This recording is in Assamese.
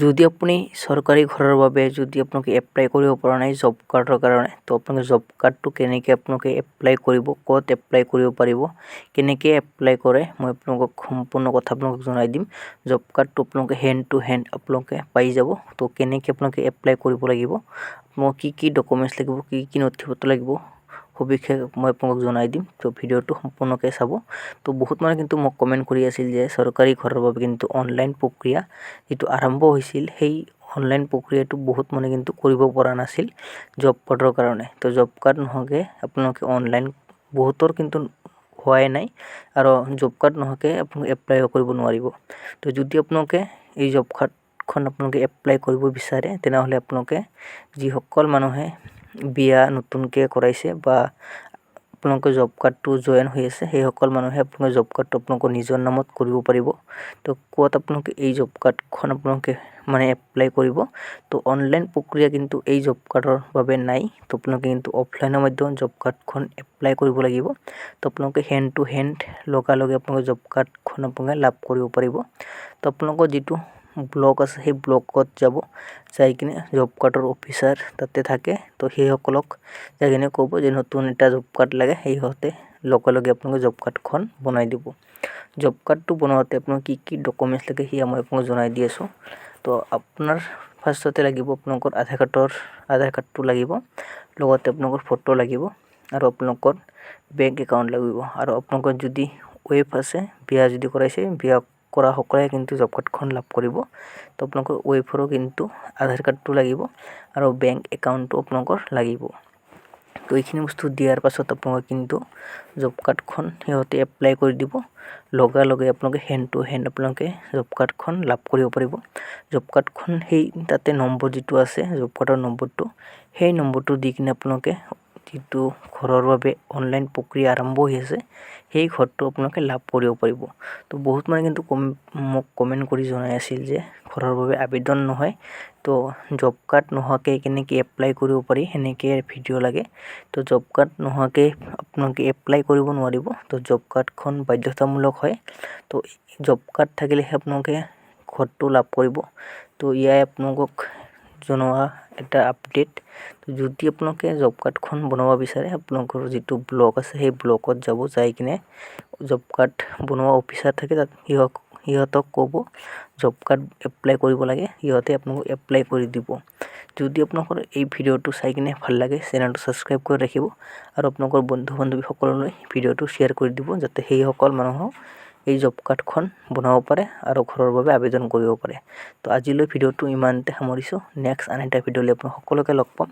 যদি আপুনি চৰকাৰী ঘৰৰ বাবে যদি আপোনালোকে এপ্লাই কৰিব পৰা নাই জব কাৰ্ডৰ কাৰণে, তো আপোনালোকে জব কাৰ্ডটো কেনেকৈ আপোনালোকে এপ্লাই কৰিব, ক'ত এপ্লাই কৰিব পাৰিব, কেনেকৈ এপ্লাই কৰে, মই আপোনালোকক সম্পূৰ্ণ কথা আপোনালোকক জনাই দিম। জব কাৰ্ডটো আপোনালোকে হেণ্ড টু হেণ্ড আপোনালোকে পাই যাব। তো কেনেকৈ আপোনালোকে এপ্লাই কৰিব লাগিব, আপোনালোকক কি ডকুমেণ্টছ লাগিব, কি নথিপত্ৰ লাগিব, সবিশেষ মই আপোনালোকক জনাই দিম। তো ভিডিঅ'টো সম্পূৰ্ণকৈ চাব। তো বহুত মানুহে কিন্তু মোক কমেণ্ট কৰি আছিল যে চৰকাৰী ঘৰৰ বাবে কিন্তু অনলাইন প্ৰক্ৰিয়া যিটো আৰম্ভ হৈছিল, সেই অনলাইন প্ৰক্ৰিয়াটো বহুত মানুহে কিন্তু কৰিব পৰা নাছিল জব কাৰ্ডৰ কাৰণে। তো জব কাৰ্ড নোহোৱাকৈ আপোনালোকে অনলাইন বহুতৰ কিন্তু হোৱাই নাই, আৰু জব কাৰ্ড নোহোৱাকৈ আপোনালোকে এপ্লাই কৰিব নোৱাৰিব। তো যদি আপোনালোকে এই জব কাৰ্ডখন আপোনালোকে এপ্লাই কৰিব বিচাৰে, তেনেহ'লে আপোনালোকে যিসকল মানুহে বিয়া নতুনকৈ কৰাইছে বা আপোনালোকে জব কাৰ্ডটো জইন হৈ আছে, সেইসকল মানুহে আপোনালোকে জব কাৰ্ডটো আপোনালোকৰ নিজৰ নামত কৰিব পাৰিব। তো ক'ত আপোনালোকে এই জব কাৰ্ডখন আপোনালোকে এপ্লাই কৰিব, তো অনলাইন প্ৰক্ৰিয়া কিন্তু এই জব কাৰ্ডৰ বাবে নাই। তো আপোনালোকে কিন্তু অফলাইনৰ মাধ্যমত জব কাৰ্ডখন এপ্লাই কৰিব লাগিব। তো আপোনালোকে হেণ্ড টু হেণ্ড লগালগে আপোনালোকে জব কাৰ্ডখন আপোনালোকে লাভ কৰিব পাৰিব। তো আপোনালোকৰ যিটো ব্লক আছে, সেই ব্লকত যাব, যাই কিনে জব কাৰ্ডৰ অফিচাৰ তাতে থাকে। তো সেইসকলক যাই কিনে ক'ব যে নতুন এটা জব কাৰ্ড লাগে, সিহঁতে লগে আপোনালোকে জব কাৰ্ডখন বনাই দিব। জব কাৰ্ডটো বনাওঁতে আপোনাক কি ডকুমেণ্টছ লাগে সেয়া মই আপোনাক জনাই দি আছোঁ। তো আপোনাৰ ফাৰ্ষ্টতে লাগিব আপোনালোকৰ আধাৰ কাৰ্ডটো লাগিব, লগতে আপোনালোকৰ ফটো লাগিব, আৰু আপোনালোকৰ বেংক একাউণ্ট লাগিব। আৰু আপোনালোকৰ যদি ৱাইফ আছে, বিয়া যদি কৰাইছে, বিয়া কৰা সকলে কিন্তু জব কাৰ্ডখন লাভ কৰিব। তো আপোনালোকৰ ৱাইফৰো কিন্তু আধাৰ কাৰ্ডটো লাগিব, আৰু বেংক একাউণ্টটো আপোনালোকৰ লাগিব। তো এইখিনি বস্তু দিয়াৰ পাছত আপোনালোকে কিন্তু জব কাৰ্ডখন সিহঁতে এপ্লাই কৰি দিব। লগে আপোনালোকে হেণ্ড টু হেণ্ড আপোনালোকে জব কাৰ্ডখন লাভ কৰিব পাৰিব। জব কাৰ্ডখন সেই তাতে নম্বৰ যিটো আছে, জব কাৰ্ডৰ নম্বৰটো, সেই নম্বৰটো দি কিনে আপোনালোকে যিটো ঘৰৰ বাবে অনলাইন প্ৰক্ৰিয়া আৰম্ভ হৈ আছে, সেই ঘৰটো আপোনালোকে লাভ কৰিব পাৰিব। তো বহুত মানুহে কিন্তু মোক কমেণ্ট কৰি জনাই আছিল যে ঘৰৰ বাবে আবেদন নহয়, তো জব কাৰ্ড নোহোৱাকৈ কেনেকৈ এপ্লাই কৰিব পাৰি সেনেকৈ ভিডিঅ' লাগে। তো জব কাৰ্ড নোহোৱাকৈ আপোনালোকে এপ্লাই কৰিব নোৱাৰিব। তো জব কাৰ্ডখন বাধ্যতামূলক হয়। তো জব কাৰ্ড থাকিলেহে আপোনালোকে ঘৰটো লাভ কৰিব। তো ইয়াই আপোনালোকক জনোৱা এটা আপডেট। তো যদি আপোনালোকে জব কাৰ্ডখন বনাব বিচাৰে, আপোনালোকৰ যিটো ব্লক আছে, সেই ব্লকত যাব, যাই কিনে জব কাৰ্ড বনোৱা অফিচাৰ থাকে, তাত সিহঁতক ক'ব জব কাৰ্ড এপ্লাই কৰিব লাগে, সিহঁতে আপোনালোকক এপ্লাই কৰি দিব। যদি আপোনালোকৰ এই ভিডিঅ'টো চাই কিনে ভাল লাগে, চেনেলটো ছাবস্ক্ৰাইব কৰি ৰাখিব, আৰু আপোনালোকৰ বন্ধু বান্ধৱীসকললৈ ভিডিঅ'টো শ্বেয়াৰ কৰি দিব, যাতে সেইসকল মানুহক এই জব কাৰ্ডখন বনাব পাৰে আৰু ঘৰৰ বাবে আবেদন কৰিব পাৰে। তো আজিলৈ ভিডিঅ'টো ইমানতে সামৰিছোঁ। নেক্সট আন এটা ভিডিঅ'লৈ আপোনাক সকলোকে লগ পাম।